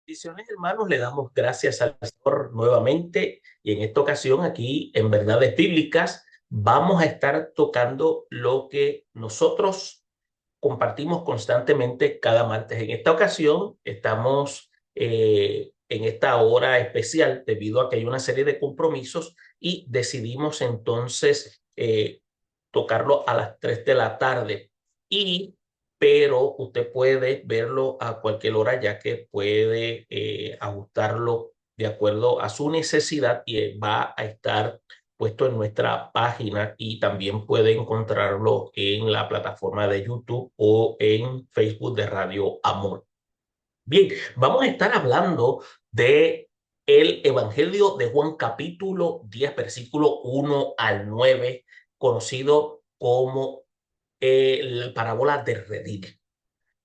Bendiciones, hermanos, le damos gracias al Señor nuevamente y en esta ocasión aquí en Verdades Bíblicas vamos a estar tocando lo que nosotros compartimos constantemente cada martes. En esta ocasión estamos en esta hora especial debido a que hay una serie de compromisos y decidimos entonces tocarlo a las 3 de la tarde. Y pero usted puede verlo a cualquier hora ya que puede ajustarlo de acuerdo a su necesidad y va a estar puesto en nuestra página y también puede encontrarlo en la plataforma de YouTube o en Facebook de Radio Amor. Bien, vamos a estar hablando de el Evangelio de Juan capítulo 10 versículo 1 al 9, conocido como la parábola de redil.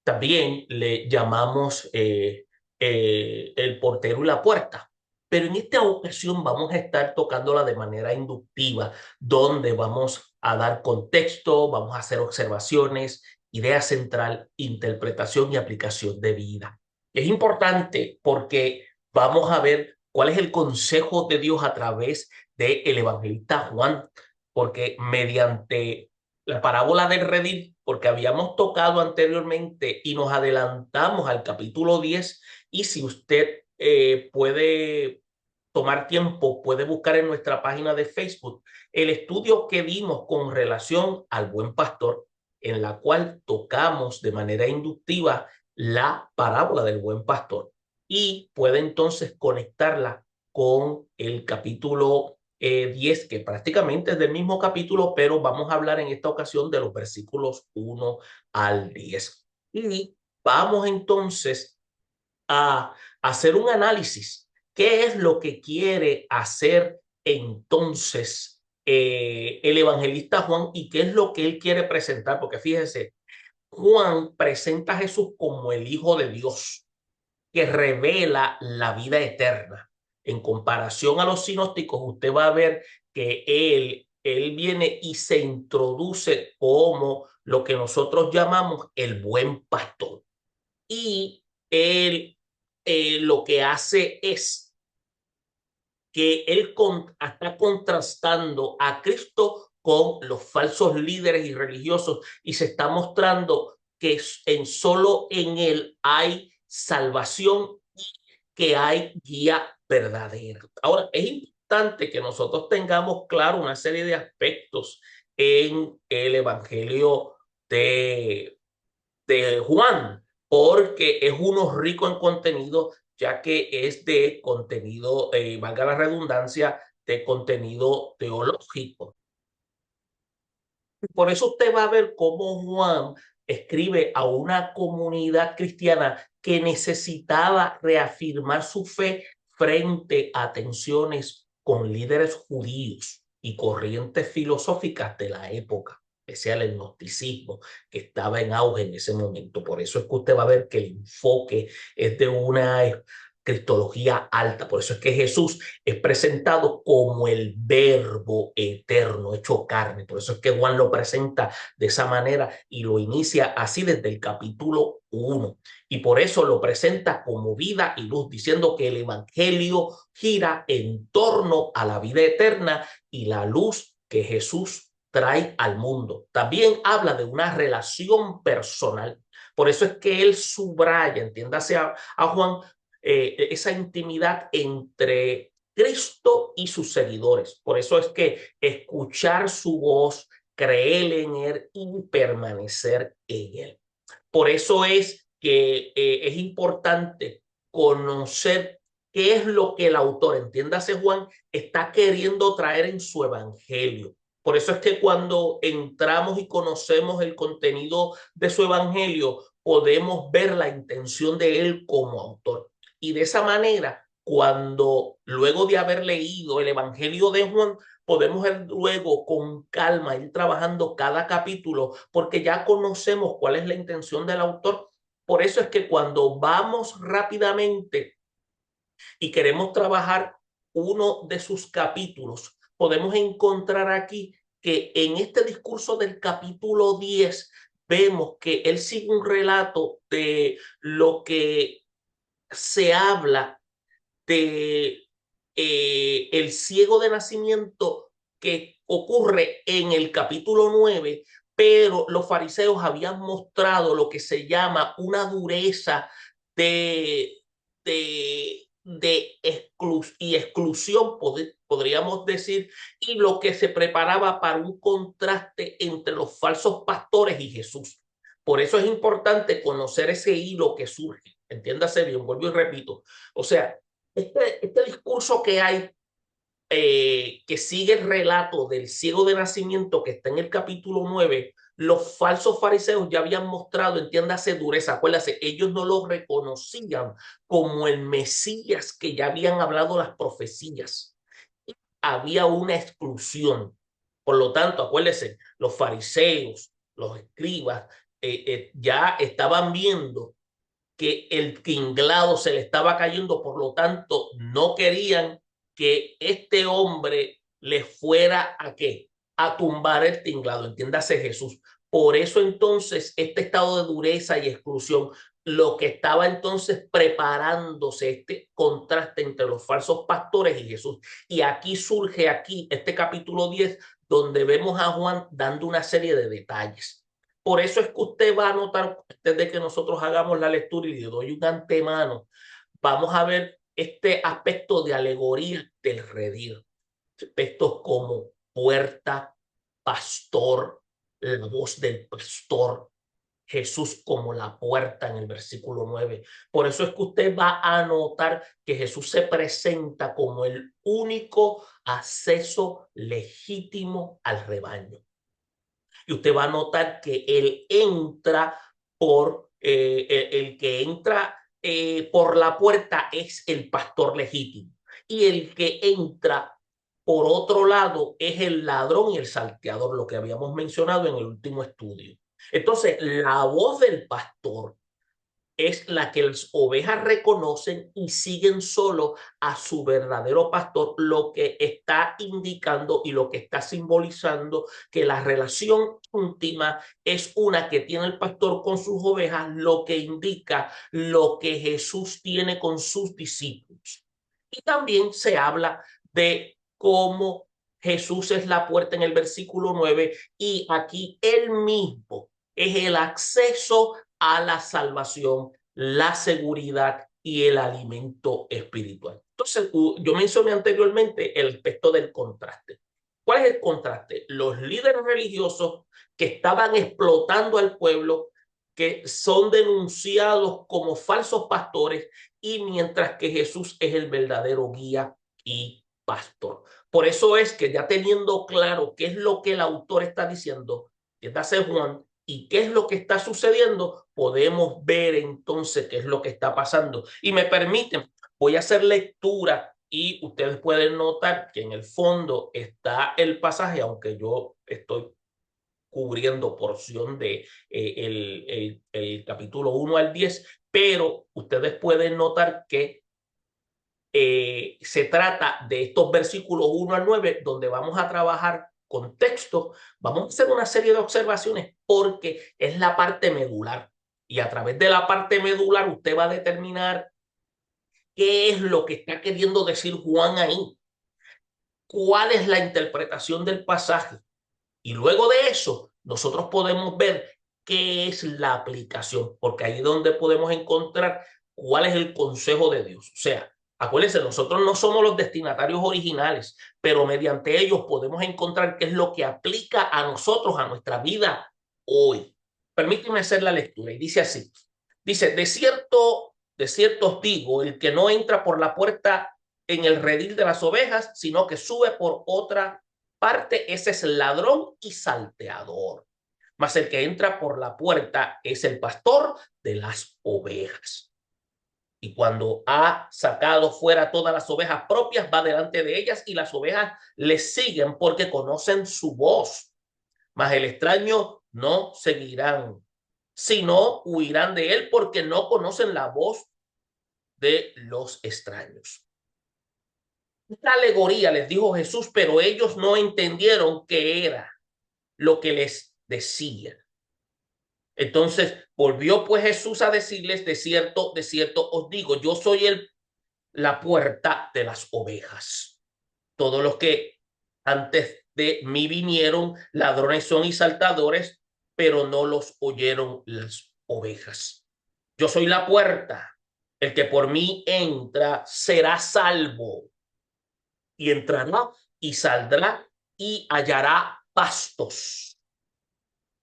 También le llamamos el portero y la puerta. Pero en esta ocasión vamos a estar tocándola de manera inductiva, donde vamos a dar contexto, vamos a hacer observaciones, idea central, interpretación y aplicación de vida. Es importante porque vamos a ver cuál es el consejo de Dios a través del evangelista Juan, porque mediante la parábola del redil, porque habíamos tocado anteriormente y nos adelantamos al capítulo 10 y si usted puede tomar tiempo, puede buscar en nuestra página de Facebook el estudio que dimos con relación al buen pastor, en la cual tocamos de manera inductiva la parábola del buen pastor y puede entonces conectarla con el capítulo 10, que prácticamente es del mismo capítulo, pero vamos a hablar en esta ocasión de los versículos 1 al 10. Y vamos entonces a hacer un análisis. ¿Qué es lo que quiere hacer entonces el evangelista Juan y qué es lo que él quiere presentar? Porque fíjense, Juan presenta a Jesús como el Hijo de Dios que revela la vida eterna. En comparación a los sinópticos, usted va a ver que él viene y se introduce como lo que nosotros llamamos el buen pastor. Y él lo que hace es que él está contrastando a Cristo con los falsos líderes y religiosos y se está mostrando que solo en él hay salvación y que hay guía verdadera. Ahora, es importante que nosotros tengamos claro una serie de aspectos en el Evangelio de Juan, porque es uno rico en contenido, ya que es de contenido, valga la redundancia, de contenido teológico. Por eso usted va a ver cómo Juan escribe a una comunidad cristiana que necesitaba reafirmar su fe frente a tensiones con líderes judíos y corrientes filosóficas de la época, especial el gnosticismo que estaba en auge en ese momento. Por eso es que usted va a ver que el enfoque es de una cristología alta. Por eso es que Jesús es presentado como el verbo eterno hecho carne. Por eso es que Juan lo presenta de esa manera y lo inicia así desde el capítulo 1. Y por eso lo presenta como vida y luz, diciendo que el evangelio gira en torno a la vida eterna y la luz que Jesús trae al mundo. También habla de una relación personal. Por eso es que él subraya, entiéndase a Juan, esa intimidad entre Cristo y sus seguidores. Por eso es que escuchar su voz, creer en él y permanecer en él. Por eso es que es importante conocer qué es lo que el autor, entiéndase Juan, está queriendo traer en su evangelio. Por eso es que cuando entramos y conocemos el contenido de su evangelio, podemos ver la intención de él como autor. Y de esa manera, cuando luego de haber leído el Evangelio de Juan, podemos luego con calma ir trabajando cada capítulo porque ya conocemos cuál es la intención del autor. Por eso es que cuando vamos rápidamente y queremos trabajar uno de sus capítulos, podemos encontrar aquí que en este discurso del capítulo 10 vemos que él sigue un relato de lo que se habla de el ciego de nacimiento que ocurre en el capítulo 9, pero los fariseos habían mostrado lo que se llama una dureza de, y exclusión, podríamos decir, y lo que se preparaba para un contraste entre los falsos pastores y Jesús. Por eso es importante conocer ese hilo que surge. Entiéndase bien, vuelvo y repito. O sea, este discurso que hay, que sigue el relato del ciego de nacimiento que está en el capítulo 9, los falsos fariseos ya habían mostrado, entiéndase, dureza. Acuérdase, ellos no lo reconocían como el Mesías que ya habían hablado las profecías. Había una exclusión. Por lo tanto, acuérdese, los fariseos, los escribas, ya estaban viendo que el tinglado se le estaba cayendo, por lo tanto, no querían que este hombre le fuera a qué, a tumbar el tinglado, entiéndase Jesús. Por eso entonces este estado de dureza y exclusión, lo que estaba entonces preparándose, este contraste entre los falsos pastores y Jesús. Y aquí surge este capítulo 10, donde vemos a Juan dando una serie de detalles. Por eso es que usted va a notar, desde que nosotros hagamos la lectura y le doy un antemano, vamos a ver este aspecto de alegoría del redil. Aspectos como puerta, pastor, la voz del pastor, Jesús como la puerta en el versículo 9. Por eso es que usted va a notar que Jesús se presenta como el único acceso legítimo al rebaño. Y usted va a notar que él entra el que entra por la puerta es el pastor legítimo. Y el que entra por otro lado es el ladrón y el salteador, lo que habíamos mencionado en el último estudio. Entonces, la voz del pastor es la que las ovejas reconocen y siguen solo a su verdadero pastor, lo que está indicando y lo que está simbolizando que la relación íntima es una que tiene el pastor con sus ovejas, lo que indica lo que Jesús tiene con sus discípulos. Y también se habla de cómo Jesús es la puerta en el versículo 9 y aquí él mismo es el acceso a la salvación, la seguridad y el alimento espiritual. Entonces, yo mencioné anteriormente el aspecto del contraste. ¿Cuál es el contraste? Los líderes religiosos que estaban explotando al pueblo, que son denunciados como falsos pastores, y mientras que Jesús es el verdadero guía y pastor. Por eso es que ya teniendo claro qué es lo que el autor está diciendo, que hace Juan, y qué es lo que está sucediendo, podemos ver entonces qué es lo que está pasando. Y me permiten, voy a hacer lectura y ustedes pueden notar que en el fondo está el pasaje, aunque yo estoy cubriendo porción de el capítulo 1 al 10, pero ustedes pueden notar que se trata de estos versículos 1 al 9, donde vamos a trabajar contexto, vamos a hacer una serie de observaciones porque es la parte medular. Y a través de la parte medular usted va a determinar qué es lo que está queriendo decir Juan ahí, cuál es la interpretación del pasaje. Y luego de eso, nosotros podemos ver qué es la aplicación, porque ahí es donde podemos encontrar cuál es el consejo de Dios. O sea, acuérdense, nosotros no somos los destinatarios originales, pero mediante ellos podemos encontrar qué es lo que aplica a nosotros, a nuestra vida hoy. Permíteme hacer la lectura y dice así. Dice, de cierto os digo, el que no entra por la puerta en el redil de las ovejas, sino que sube por otra parte, ese es ladrón y salteador. Mas el que entra por la puerta es el pastor de las ovejas. Y cuando ha sacado fuera todas las ovejas propias, va delante de ellas y las ovejas le siguen porque conocen su voz. Mas el extraño no seguirán, sino huirán de él porque no conocen la voz de los extraños. Esta alegoría les dijo Jesús, pero ellos no entendieron qué era lo que les decía. Entonces volvió pues Jesús a decirles, de cierto os digo, yo soy la puerta de las ovejas. Todos los que antes de mí vinieron, ladrones son y saltadores, pero no los oyeron las ovejas. Yo soy la puerta. El que por mí entra será salvo y entrará y saldrá y hallará pastos.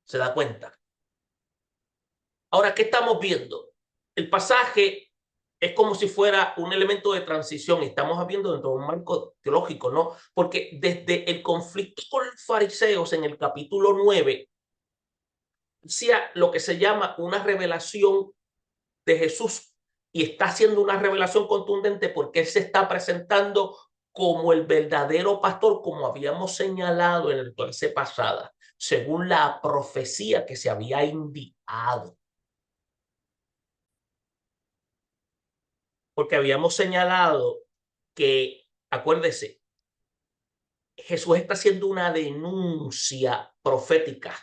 ¿Se da cuenta? Ahora, ¿qué estamos viendo? El pasaje es como si fuera un elemento de transición. Estamos viendo dentro de un marco teológico, ¿no? Porque desde el conflicto con los fariseos en el capítulo 9, hacía lo que se llama una revelación de Jesús y está haciendo una revelación contundente porque él se está presentando como el verdadero pastor, como habíamos señalado en la clase pasada, según la profecía que se había indicado. Porque habíamos señalado que, acuérdese, Jesús está haciendo una denuncia profética.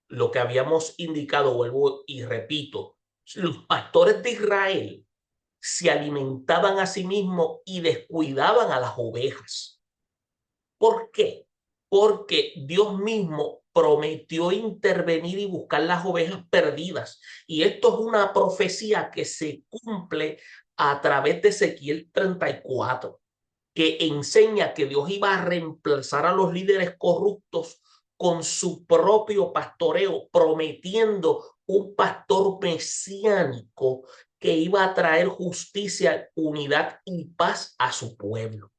Lo que habíamos indicado, vuelvo y repito, los pastores de Israel se alimentaban a sí mismos y descuidaban a las ovejas. ¿Por qué? Porque Dios mismo prometió intervenir y buscar las ovejas perdidas. Y esto es una profecía que se cumple a través de Ezequiel 34, que enseña que Dios iba a reemplazar a los líderes corruptos con su propio pastoreo, prometiendo un pastor mesiánico que iba a traer justicia, unidad y paz a su pueblo.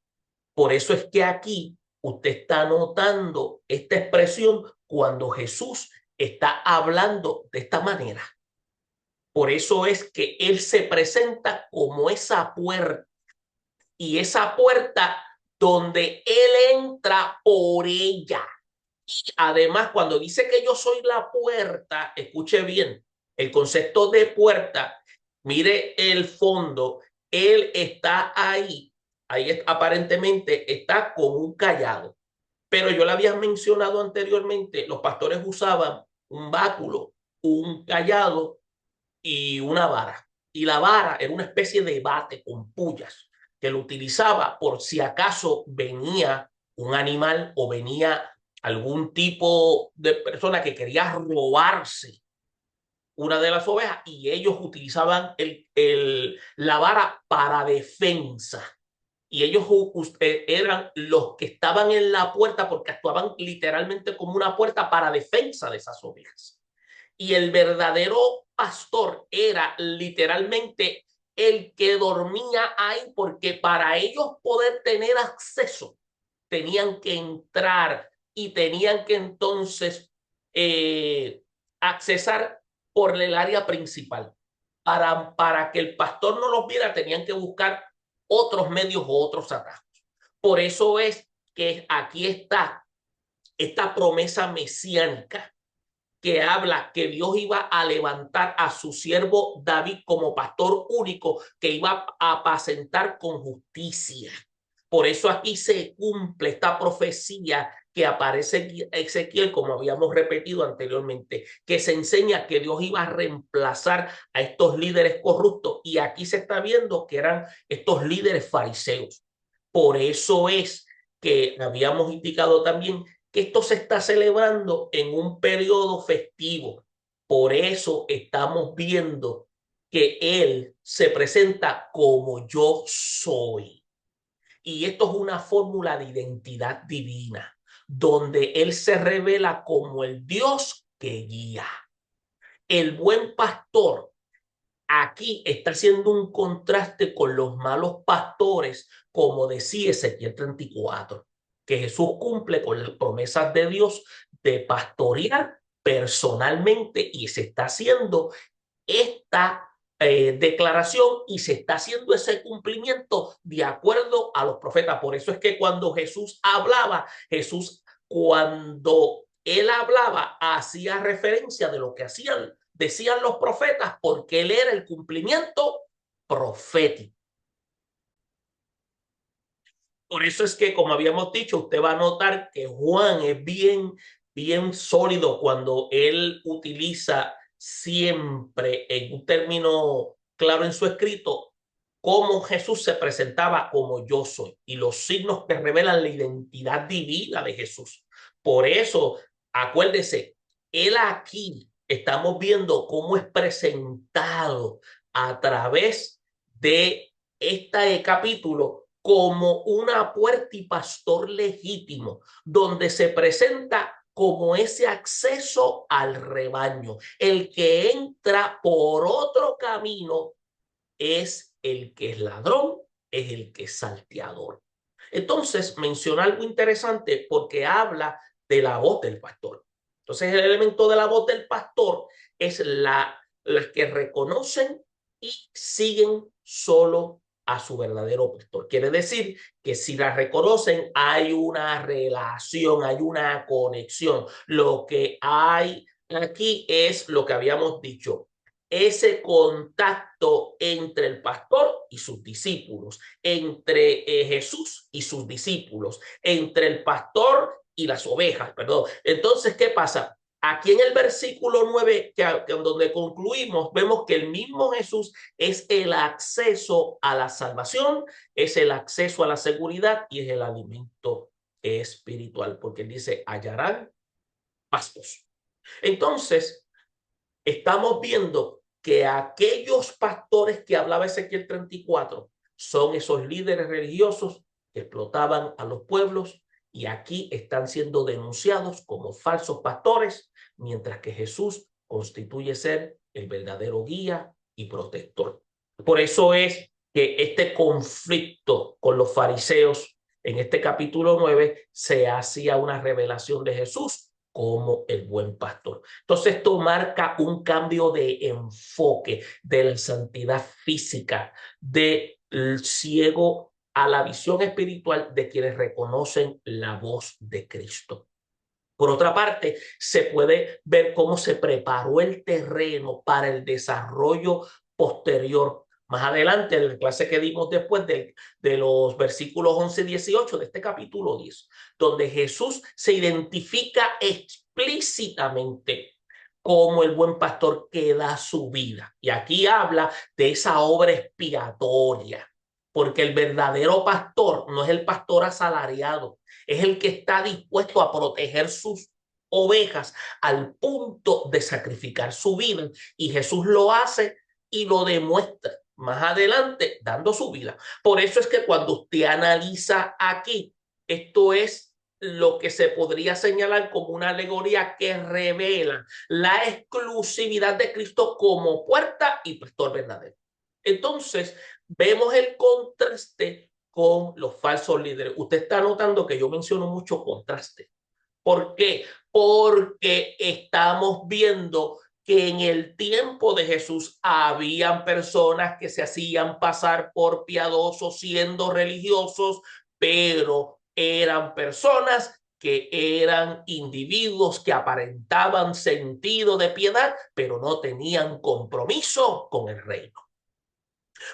Por eso es que aquí usted está notando esta expresión cuando Jesús está hablando de esta manera. Por eso es que él se presenta como esa puerta, y esa puerta donde él entra por ella. Y además, cuando dice que yo soy la puerta, escuche bien, el concepto de puerta, mire el fondo, él está ahí aparentemente está con un callado. Pero yo le había mencionado anteriormente, los pastores usaban un báculo, un callado y una vara. Y la vara era una especie de bate con pullas que lo utilizaba por si acaso venía un animal o venía algún tipo de persona que quería robarse una de las ovejas y ellos utilizaban la vara para defensa. Y ellos eran los que estaban en la puerta porque actuaban literalmente como una puerta para defensa de esas ovejas. Y el verdadero pastor era literalmente el que dormía ahí, porque para ellos poder tener acceso tenían que entrar y tenían que entonces accesar por el área principal. Para que el pastor no los viera, tenían que buscar otros medios o otros atajos. Por eso es que aquí está esta promesa mesiánica que habla que Dios iba a levantar a su siervo David como pastor único que iba a apacentar con justicia. Por eso aquí se cumple esta profecía que aparece en Ezequiel, como habíamos repetido anteriormente, que se enseña que Dios iba a reemplazar a estos líderes corruptos. Y aquí se está viendo que eran estos líderes fariseos. Por eso es que habíamos indicado también que esto se está celebrando en un periodo festivo. Por eso estamos viendo que Él se presenta como yo soy. Y esto es una fórmula de identidad divina, donde Él se revela como el Dios que guía. El buen pastor aquí está haciendo un contraste con los malos pastores, como decía Ezequiel 34, que Jesús cumple con las promesas de Dios de pastorear personalmente y se está haciendo esta declaración y se está haciendo ese cumplimiento de acuerdo a los profetas. Por eso es que cuando Jesús hablaba, cuando él hablaba, hacía referencia de lo que decían los profetas, porque él era el cumplimiento profético. Por eso es que, como habíamos dicho, usted va a notar que Juan es bien sólido cuando él utiliza siempre en un término claro en su escrito cómo Jesús se presentaba como yo soy y los signos que revelan la identidad divina de Jesús. Por eso, acuérdese, él aquí estamos viendo cómo es presentado a través de este capítulo como una puerta y pastor legítimo, donde se presenta como ese acceso al rebaño. El que entra por otro camino es el que es ladrón, es el que es salteador. Entonces menciona algo interesante porque habla de la voz del pastor. Entonces el elemento de la voz del pastor es las que reconocen y siguen solo a su verdadero pastor. Quiere decir que si la reconocen hay una relación, hay una conexión. Lo que hay aquí es lo que habíamos dicho, ese contacto entre el pastor y sus discípulos, entre Jesús y sus discípulos, entre el pastor y las ovejas, perdón. Entonces, ¿qué pasa? Aquí en el versículo 9, donde concluimos, vemos que el mismo Jesús es el acceso a la salvación, es el acceso a la seguridad y es el alimento espiritual, porque él dice, hallarán pastos. Entonces, estamos viendo que aquellos pastores que hablaba Ezequiel 34 son esos líderes religiosos que explotaban a los pueblos y aquí están siendo denunciados como falsos pastores, mientras que Jesús constituye ser el verdadero guía y protector. Por eso es que este conflicto con los fariseos en este capítulo 9 se hacía una revelación de Jesús como el buen pastor. Entonces esto marca un cambio de enfoque de la santidad física, del ciego a la visión espiritual de quienes reconocen la voz de Cristo. Por otra parte, se puede ver cómo se preparó el terreno para el desarrollo posterior. Más adelante, en la clase que dimos después de los versículos 11 y 18 de este capítulo 10, donde Jesús se identifica explícitamente como el buen pastor que da su vida. Y aquí habla de esa obra expiatoria, porque el verdadero pastor no es el pastor asalariado, es el que está dispuesto a proteger sus ovejas al punto de sacrificar su vida. Y Jesús lo hace y lo demuestra más adelante dando su vida. Por eso es que cuando usted analiza aquí, esto es lo que se podría señalar como una alegoría que revela la exclusividad de Cristo como puerta y pastor verdadero. Entonces, vemos el contraste con los falsos líderes. Usted está notando que yo menciono mucho contraste. ¿Por qué? Porque estamos viendo que en el tiempo de Jesús habían personas que se hacían pasar por piadosos siendo religiosos, pero eran personas que eran individuos que aparentaban sentido de piedad, pero no tenían compromiso con el reino.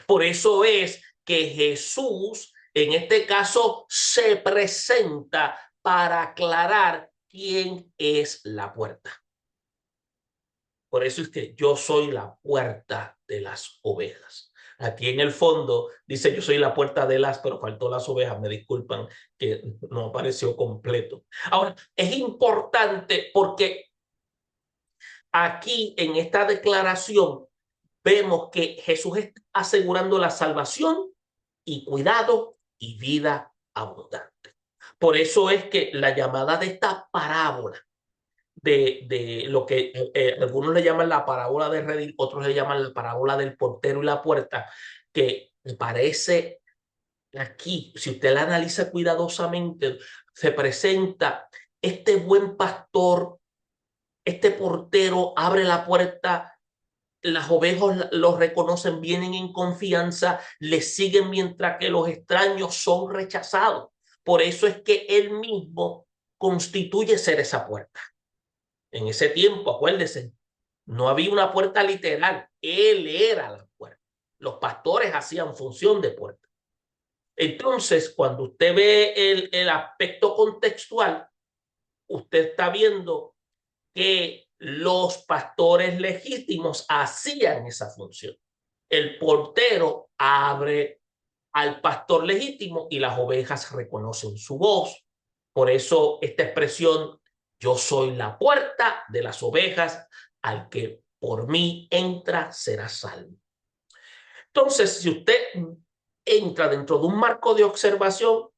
Por eso es que Jesús, en este caso, se presenta para aclarar quién es la puerta. Por eso es que yo soy la puerta de las ovejas. Aquí en el fondo dice yo soy la puerta de las, pero faltó las ovejas, me disculpan que no apareció completo. Ahora, es importante porque aquí en esta declaración vemos que Jesús está asegurando la salvación y cuidado y vida abundante. Por eso es que la llamada de esta parábola, de lo que algunos le llaman la parábola de redil, otros le llaman la parábola del portero y la puerta, que me parece aquí, si usted la analiza cuidadosamente, se presenta este buen pastor, este portero abre la puerta, las ovejas los reconocen, vienen en confianza, les siguen mientras que los extraños son rechazados. Por eso es que él mismo constituye ser esa puerta. En ese tiempo, acuérdense, no había una puerta literal, él era la puerta. Los pastores hacían función de puerta. Entonces, cuando usted ve el aspecto contextual, usted está viendo que Los pastores legítimos hacían esa función. El portero abre al pastor legítimo y las ovejas reconocen su voz. Por eso esta expresión, yo soy la puerta de las ovejas, al que por mí entra será salvo. Entonces, si usted entra dentro de un marco de observación,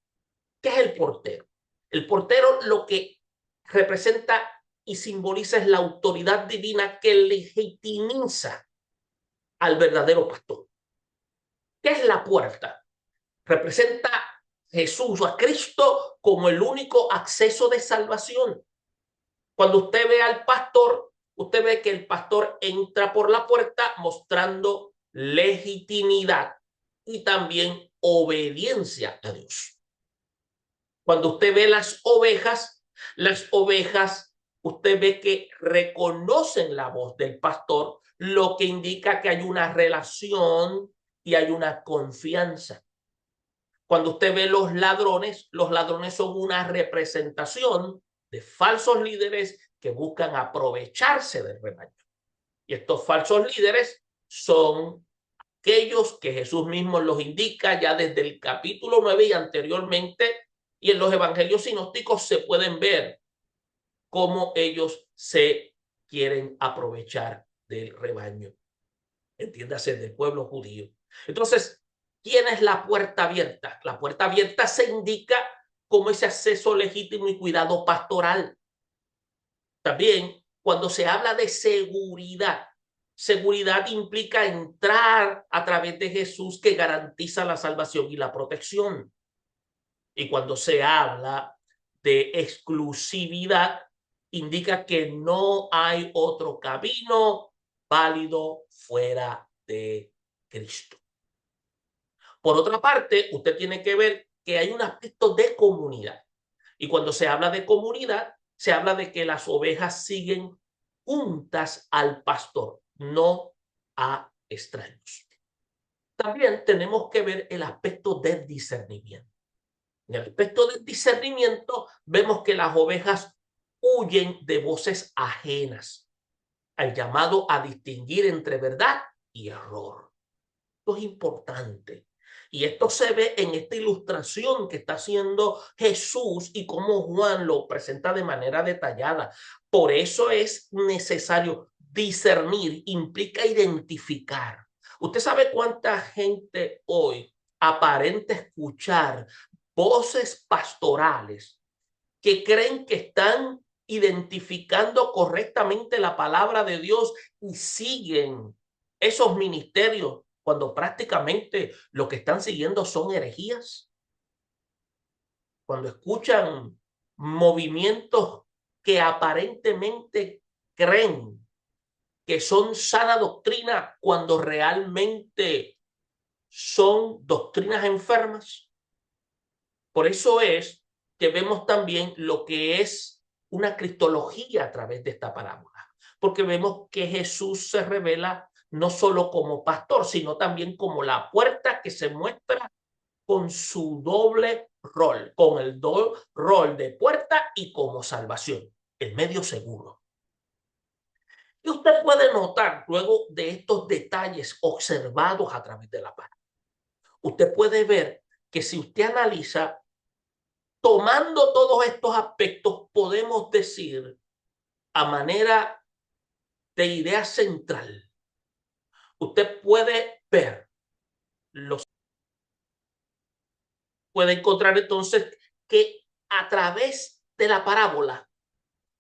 ¿qué es el portero? El portero lo que representa y simboliza es la autoridad divina que legitimiza al verdadero pastor. ¿Qué es la puerta? Representa a Jesús o a Cristo como el único acceso de salvación. Cuando usted ve al pastor, usted ve que el pastor entra por la puerta mostrando legitimidad y también obediencia a Dios. Cuando usted ve las ovejas, usted ve que reconocen la voz del pastor, lo que indica que hay una relación y hay una confianza. Cuando usted ve los ladrones son una representación de falsos líderes que buscan aprovecharse del rebaño. Y estos falsos líderes son aquellos que Jesús mismo los indica ya desde el capítulo 9 y anteriormente, y en los evangelios sinópticos se pueden ver cómo ellos se quieren aprovechar del rebaño, entiéndase, del pueblo judío. Entonces, ¿quién es la puerta abierta? La puerta abierta se indica como ese acceso legítimo y cuidado pastoral. También, cuando se habla de seguridad, seguridad implica entrar a través de Jesús, que garantiza la salvación y la protección. Y cuando se habla de exclusividad, indica que no hay otro camino válido fuera de Cristo. Por otra parte, usted tiene que ver que hay un aspecto de comunidad. Y cuando se habla de comunidad, se habla de que las ovejas siguen juntas al pastor, no a extraños. También tenemos que ver el aspecto del discernimiento. En el aspecto del discernimiento, vemos que las ovejas huyen de voces ajenas, al llamado a distinguir entre verdad y error. Esto es importante. Y esto se ve en esta ilustración que está haciendo Jesús y cómo Juan lo presenta de manera detallada. Por eso es necesario discernir, implica identificar. ¿Usted sabe cuánta gente hoy aparenta escuchar voces pastorales que creen que están identificando correctamente la palabra de Dios y siguen esos ministerios cuando prácticamente lo que están siguiendo son herejías? Cuando escuchan movimientos que aparentemente creen que son sana doctrina cuando realmente son doctrinas enfermas. Por eso es que vemos también lo que es una cristología a través de esta parábola, porque vemos que Jesús se revela no solo como pastor, sino también como la puerta que se muestra con su doble rol, con el rol de puerta y como salvación, el medio seguro. Y usted puede notar, luego de estos detalles observados a través de la parábola, usted puede ver que si usted analiza, tomando todos estos aspectos, podemos decir a manera de idea central, usted puede ver, puede encontrar entonces que a través de la parábola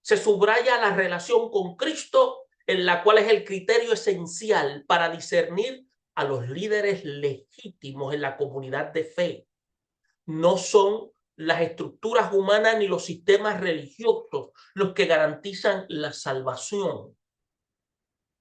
se subraya la relación con Cristo, en la cual es el criterio esencial para discernir a los líderes legítimos en la comunidad de fe. No son las estructuras humanas ni los sistemas religiosos los que garantizan la salvación,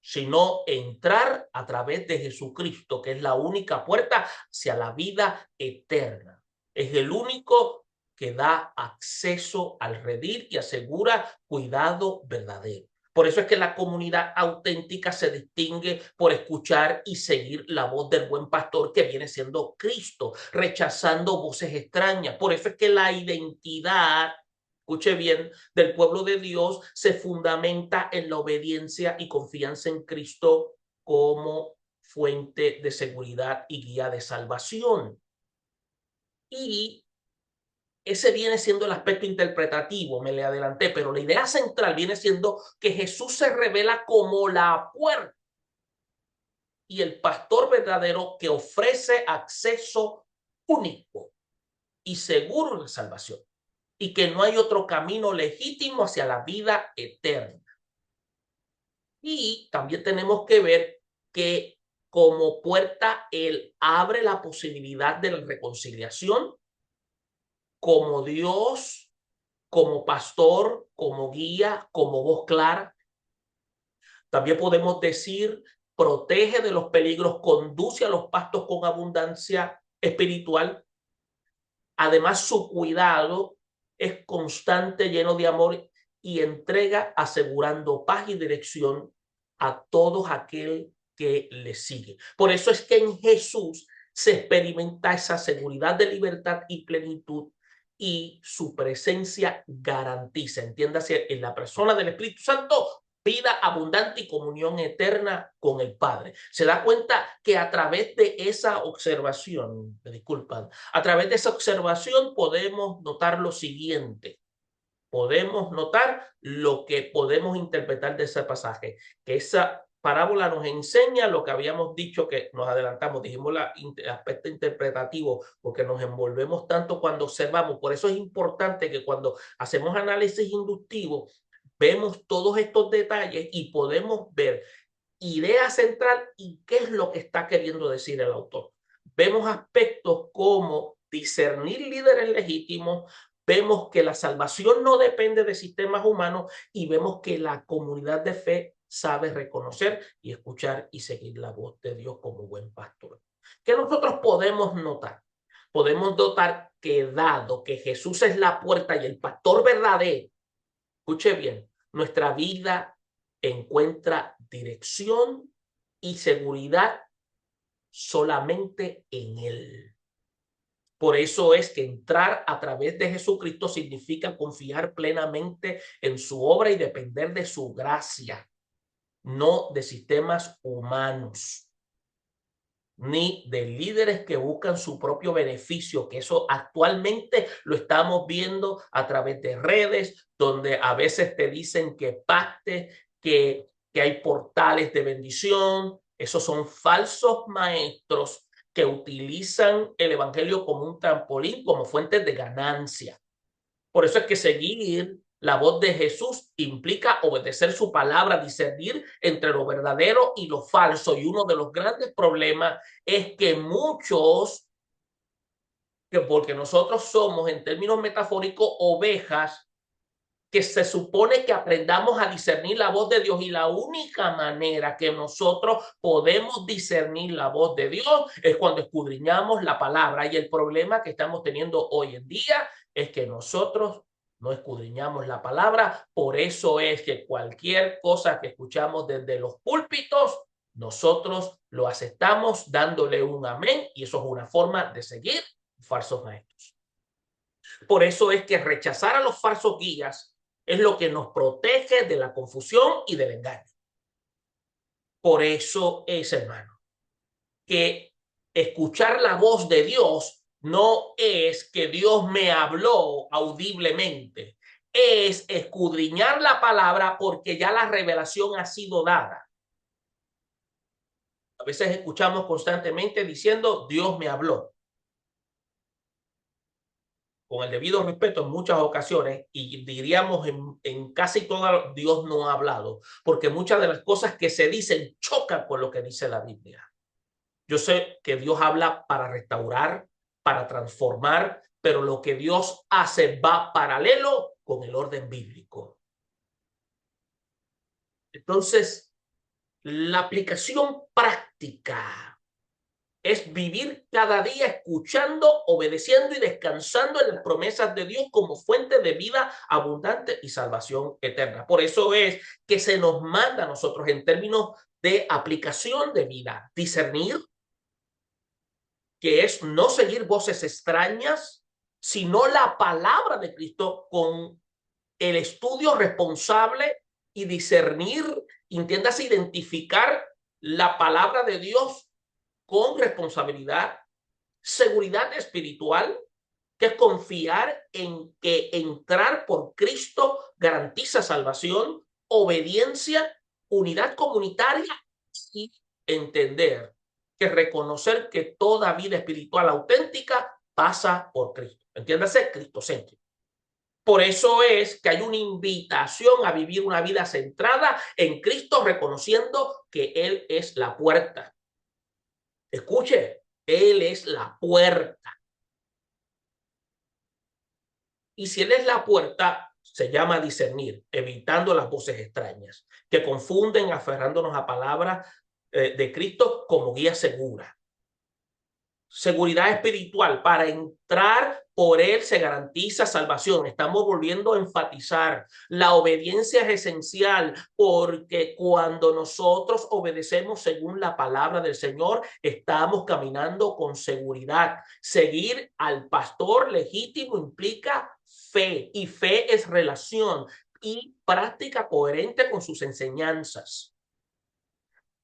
sino entrar a través de Jesucristo, que es la única puerta hacia la vida eterna. Es el único que da acceso al redil y asegura cuidado verdadero. Por eso es que la comunidad auténtica se distingue por escuchar y seguir la voz del buen pastor, que viene siendo Cristo, rechazando voces extrañas. Por eso es que la identidad escuche bien, del pueblo de Dios se fundamenta en la obediencia y confianza en Cristo como fuente de seguridad y guía de salvación. Y ese viene siendo el aspecto interpretativo, me le adelanté, pero la idea central viene siendo que Jesús se revela como la puerta y el pastor verdadero que ofrece acceso único y seguro de salvación, y que no hay otro camino legítimo hacia la vida eterna. Y también tenemos que ver que como puerta Él abre la posibilidad de la reconciliación como Dios, como pastor, como guía, como voz clara. También podemos decir, protege de los peligros, conduce a los pastos con abundancia espiritual. Además, su cuidado es constante, lleno de amor y entrega, asegurando paz y dirección a todos aquel que le sigue. Por eso es que en Jesús se experimenta esa seguridad de libertad y plenitud, y su presencia garantiza, entiéndase, en la persona del Espíritu Santo, vida abundante y comunión eterna con el Padre. Se da cuenta que a través de esa observación, me disculpan, a través de esa observación podemos notar lo siguiente. Podemos notar lo que podemos interpretar de ese pasaje, que esa parábola nos enseña lo que habíamos dicho, que nos adelantamos, dijimos el aspecto interpretativo, porque nos envolvemos tanto cuando observamos. Por eso es importante que cuando hacemos análisis inductivo, vemos todos estos detalles y podemos ver idea central y qué es lo que está queriendo decir el autor. Vemos aspectos como discernir líderes legítimos, vemos que la salvación no depende de sistemas humanos y vemos que la comunidad de fe sabe reconocer y escuchar y seguir la voz de Dios como buen pastor. ¿Qué nosotros podemos notar? Podemos notar que dado que Jesús es la puerta y el pastor verdadero, escuche bien, nuestra vida encuentra dirección y seguridad solamente en Él. Por eso es que entrar a través de Jesucristo significa confiar plenamente en su obra y depender de su gracia, no de sistemas humanos, ni de líderes que buscan su propio beneficio, que eso actualmente lo estamos viendo a través de redes, donde a veces te dicen que pacte, que hay portales de bendición. Esos son falsos maestros que utilizan el evangelio como un trampolín, como fuente de ganancia. Por eso es que seguir la voz de Jesús implica obedecer su palabra, discernir entre lo verdadero y lo falso. Y uno de los grandes problemas es que muchos, que porque nosotros somos en términos metafóricos ovejas, que se supone que aprendamos a discernir la voz de Dios, y la única manera que nosotros podemos discernir la voz de Dios es cuando escudriñamos la palabra. Y el problema que estamos teniendo hoy en día es que nosotros no escudriñamos la palabra. Por eso es que cualquier cosa que escuchamos desde los púlpitos, nosotros lo aceptamos dándole un amén, y eso es una forma de seguir falsos maestros. Por eso es que rechazar a los falsos guías es lo que nos protege de la confusión y del engaño. Por eso es, hermano, que escuchar la voz de Dios no es que Dios me habló audiblemente, es escudriñar la palabra porque ya la revelación ha sido dada. A veces escuchamos constantemente diciendo, Dios me habló. Con el debido respeto, en muchas ocasiones, y diríamos en casi todas, Dios no ha hablado, porque muchas de las cosas que se dicen chocan con lo que dice la Biblia. Yo sé que Dios habla para restaurar, para transformar, pero lo que Dios hace va paralelo con el orden bíblico. Entonces, la aplicación práctica es vivir cada día escuchando, obedeciendo y descansando en las promesas de Dios como fuente de vida abundante y salvación eterna. Por eso es que se nos manda a nosotros en términos de aplicación de vida, discernir, que es no seguir voces extrañas, sino la palabra de Cristo con el estudio responsable y discernir, entiéndase, identificar la palabra de Dios con responsabilidad, seguridad espiritual, que es confiar en que entrar por Cristo garantiza salvación, obediencia, unidad comunitaria y entender que reconocer que toda vida espiritual auténtica pasa por Cristo. Entiéndase, cristocéntrico. Por eso es que hay una invitación a vivir una vida centrada en Cristo, reconociendo que Él es la puerta. Escuche, Él es la puerta. Y si Él es la puerta, se llama discernir, evitando las voces extrañas que confunden, aferrándonos a palabras de Cristo como guía segura. Seguridad espiritual, para entrar por Él se garantiza salvación. Estamos volviendo a enfatizar, la obediencia es esencial porque cuando nosotros obedecemos según la palabra del Señor, estamos caminando con seguridad. Seguir al pastor legítimo implica fe, y fe es relación y práctica coherente con sus enseñanzas.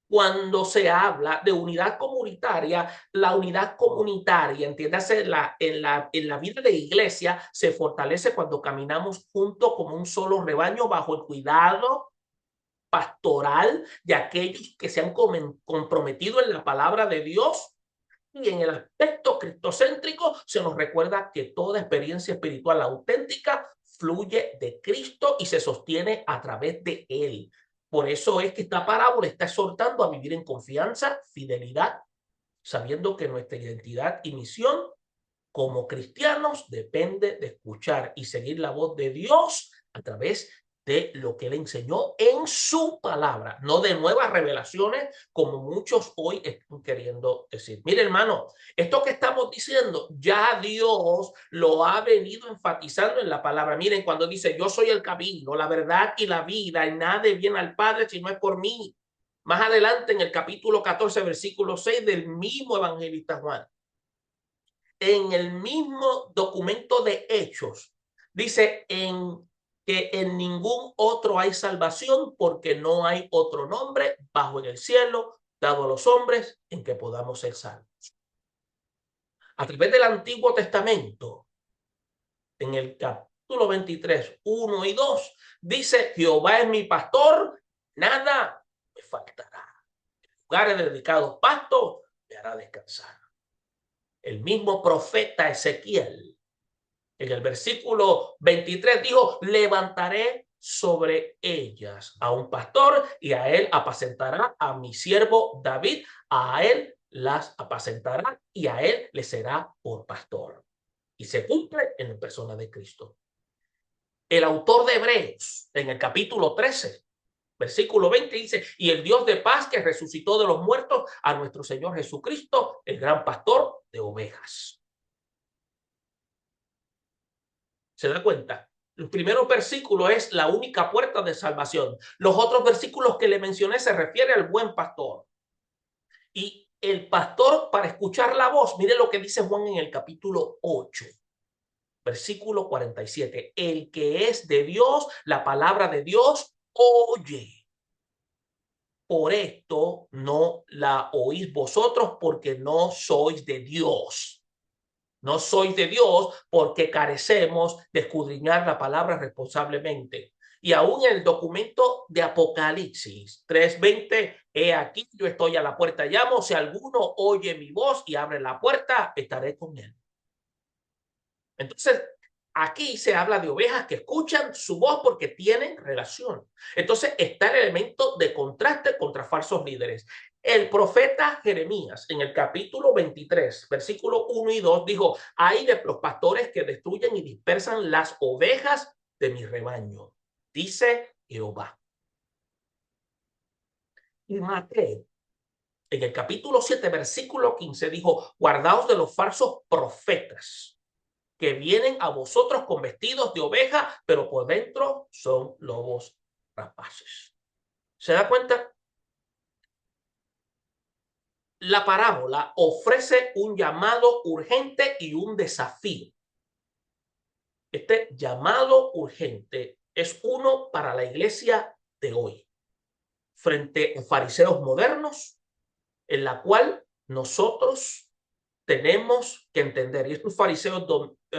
Cuando se habla de unidad comunitaria, la unidad comunitaria, entiéndase, en la vida de iglesia, se fortalece cuando caminamos juntos como un solo rebaño bajo el cuidado pastoral de aquellos que se han comprometido en la palabra de Dios. Y en el aspecto cristocéntrico se nos recuerda que toda experiencia espiritual auténtica fluye de Cristo y se sostiene a través de Él. Por eso es que esta parábola está exhortando a vivir en confianza, fidelidad, sabiendo que nuestra identidad y misión como cristianos depende de escuchar y seguir la voz de Dios a través de lo que Él enseñó en su palabra, no de nuevas revelaciones como muchos hoy están queriendo decir. Mire, hermano, esto que estamos diciendo ya Dios lo ha venido enfatizando en la palabra. Miren, cuando dice yo soy el camino, la verdad y la vida, y nadie viene al Padre si no es por mí. Más adelante en el capítulo 14, versículo 6 del mismo evangelista Juan, en el mismo documento de Hechos, dice que en ningún otro hay salvación porque no hay otro nombre bajo en el cielo dado a los hombres en que podamos ser salvos. A través del Antiguo Testamento, en el capítulo 23, 1 y 2, dice, Jehová es mi pastor, nada me faltará. En lugares dedicados pastos me hará descansar. El mismo profeta Ezequiel, en el versículo 23, dijo, levantaré sobre ellas a un pastor y a él apacentará a mi siervo David, a él las apacentará y a él le será por pastor. Y se cumple en la persona de Cristo. El autor de Hebreos, en el capítulo 13, versículo 20, dice, y el Dios de paz que resucitó de los muertos a nuestro Señor Jesucristo, el gran pastor de ovejas. ¿Se da cuenta? El primer versículo es la única puerta de salvación. Los otros versículos que le mencioné se refiere al buen pastor. Y el pastor, para escuchar la voz, mire lo que dice Juan en el capítulo 8, versículo 47. El que es de Dios, la palabra de Dios, oye. Por esto no la oís vosotros, porque no sois de Dios. No sois de Dios porque carecemos de escudriñar la palabra responsablemente. Y aún en el documento de Apocalipsis 3:20, he aquí yo estoy a la puerta, llamo, si alguno oye mi voz y abre la puerta, estaré con él. Entonces, aquí se habla de ovejas que escuchan su voz porque tienen relación. Entonces, está el elemento de contraste contra falsos líderes. El profeta Jeremías, en el capítulo 23, versículo 1 y 2, dijo, hay de los pastores que destruyen y dispersan las ovejas de mi rebaño, dice Jehová. Y Mateo, en el capítulo 7, versículo 15, dijo, guardaos de los falsos profetas que vienen a vosotros con vestidos de oveja, pero por dentro son lobos rapaces. ¿Se da cuenta? La parábola ofrece un llamado urgente y un desafío. Este llamado urgente es uno para la iglesia de hoy, frente a fariseos modernos, en la cual nosotros tenemos que entender, y estos fariseos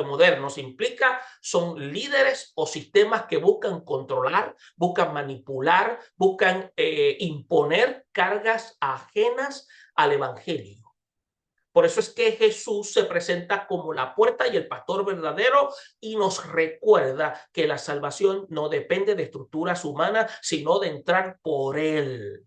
modernos implica, son líderes o sistemas que buscan controlar, buscan manipular, buscan imponer cargas ajenas al evangelio. Por eso es que Jesús se presenta como la puerta y el pastor verdadero y nos recuerda que la salvación no depende de estructuras humanas, sino de entrar por Él.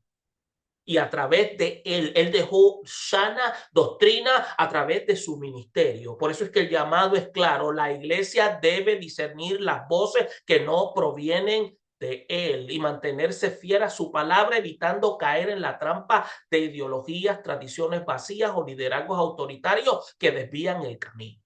Y a través de él dejó sana doctrina a través de su ministerio. Por eso es que el llamado es claro, la iglesia debe discernir las voces que no provienen de él y mantenerse fiel a su palabra, evitando caer en la trampa de ideologías, tradiciones vacías o liderazgos autoritarios que desvían el camino.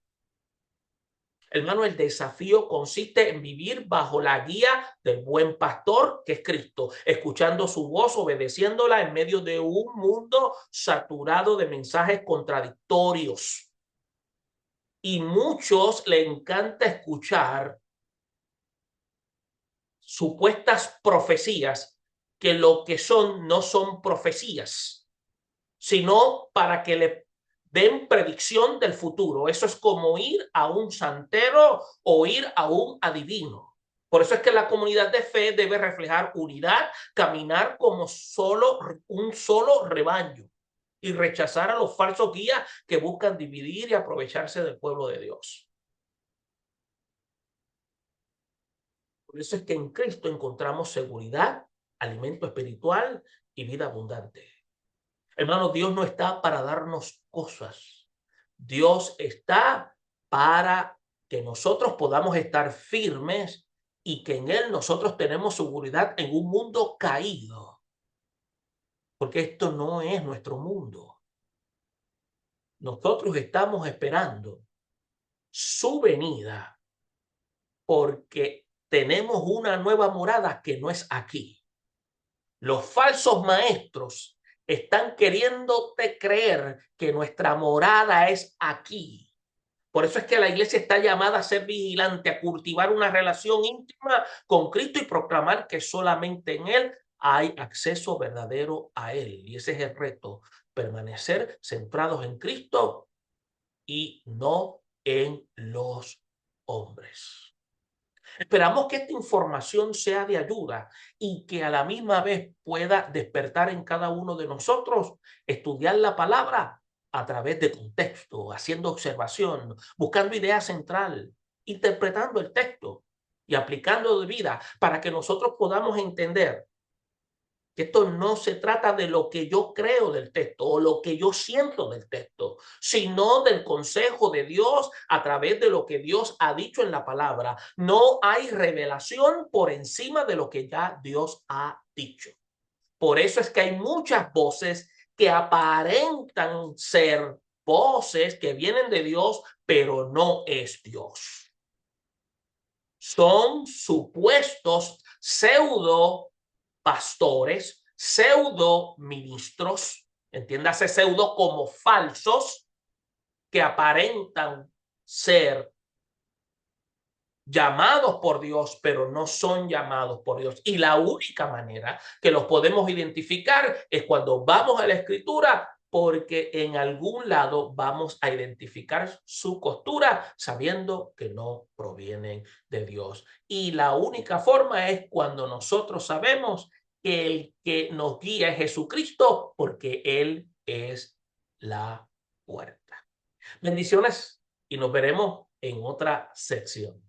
Hermano, el desafío consiste en vivir bajo la guía del buen pastor, que es Cristo, escuchando su voz, obedeciéndola en medio de un mundo saturado de mensajes contradictorios. Y muchos le encanta escuchar supuestas profecías que lo que son no son profecías, sino para que le den predicción del futuro. Eso es como ir a un santero o ir a un adivino. Por eso es que la comunidad de fe debe reflejar unidad, caminar como un solo rebaño y rechazar a los falsos guías que buscan dividir y aprovecharse del pueblo de Dios. Por eso es que en Cristo encontramos seguridad, alimento espiritual y vida abundante. Hermano, Dios no está para darnos cosas. Dios está para que nosotros podamos estar firmes y que en Él nosotros tenemos seguridad en un mundo caído. Porque esto no es nuestro mundo. Nosotros estamos esperando su venida porque tenemos una nueva morada que no es aquí. Los falsos maestros están queriéndote creer que nuestra morada es aquí. Por eso es que la iglesia está llamada a ser vigilante, a cultivar una relación íntima con Cristo y proclamar que solamente en Él hay acceso verdadero a Él. Y ese es el reto, permanecer centrados en Cristo y no en los hombres. Esperamos que esta información sea de ayuda y que a la misma vez pueda despertar en cada uno de nosotros estudiar la palabra a través de contexto, haciendo observación, buscando idea central, interpretando el texto y aplicando de vida para que nosotros podamos entender que esto no se trata de lo que yo creo del texto o lo que yo siento del texto, sino del consejo de Dios a través de lo que Dios ha dicho en la palabra. No hay revelación por encima de lo que ya Dios ha dicho. Por eso es que hay muchas voces que aparentan ser voces que vienen de Dios, pero no es Dios. Son supuestos pseudo pastores, pseudo ministros, entiéndase pseudo como falsos, que aparentan ser llamados por Dios, pero no son llamados por Dios. Y la única manera que los podemos identificar es cuando vamos a la Escritura, porque en algún lado vamos a identificar su costura sabiendo que no provienen de Dios. Y la única forma es cuando nosotros sabemos que el que nos guía es Jesucristo, porque Él es la puerta. Bendiciones y nos veremos en otra sección.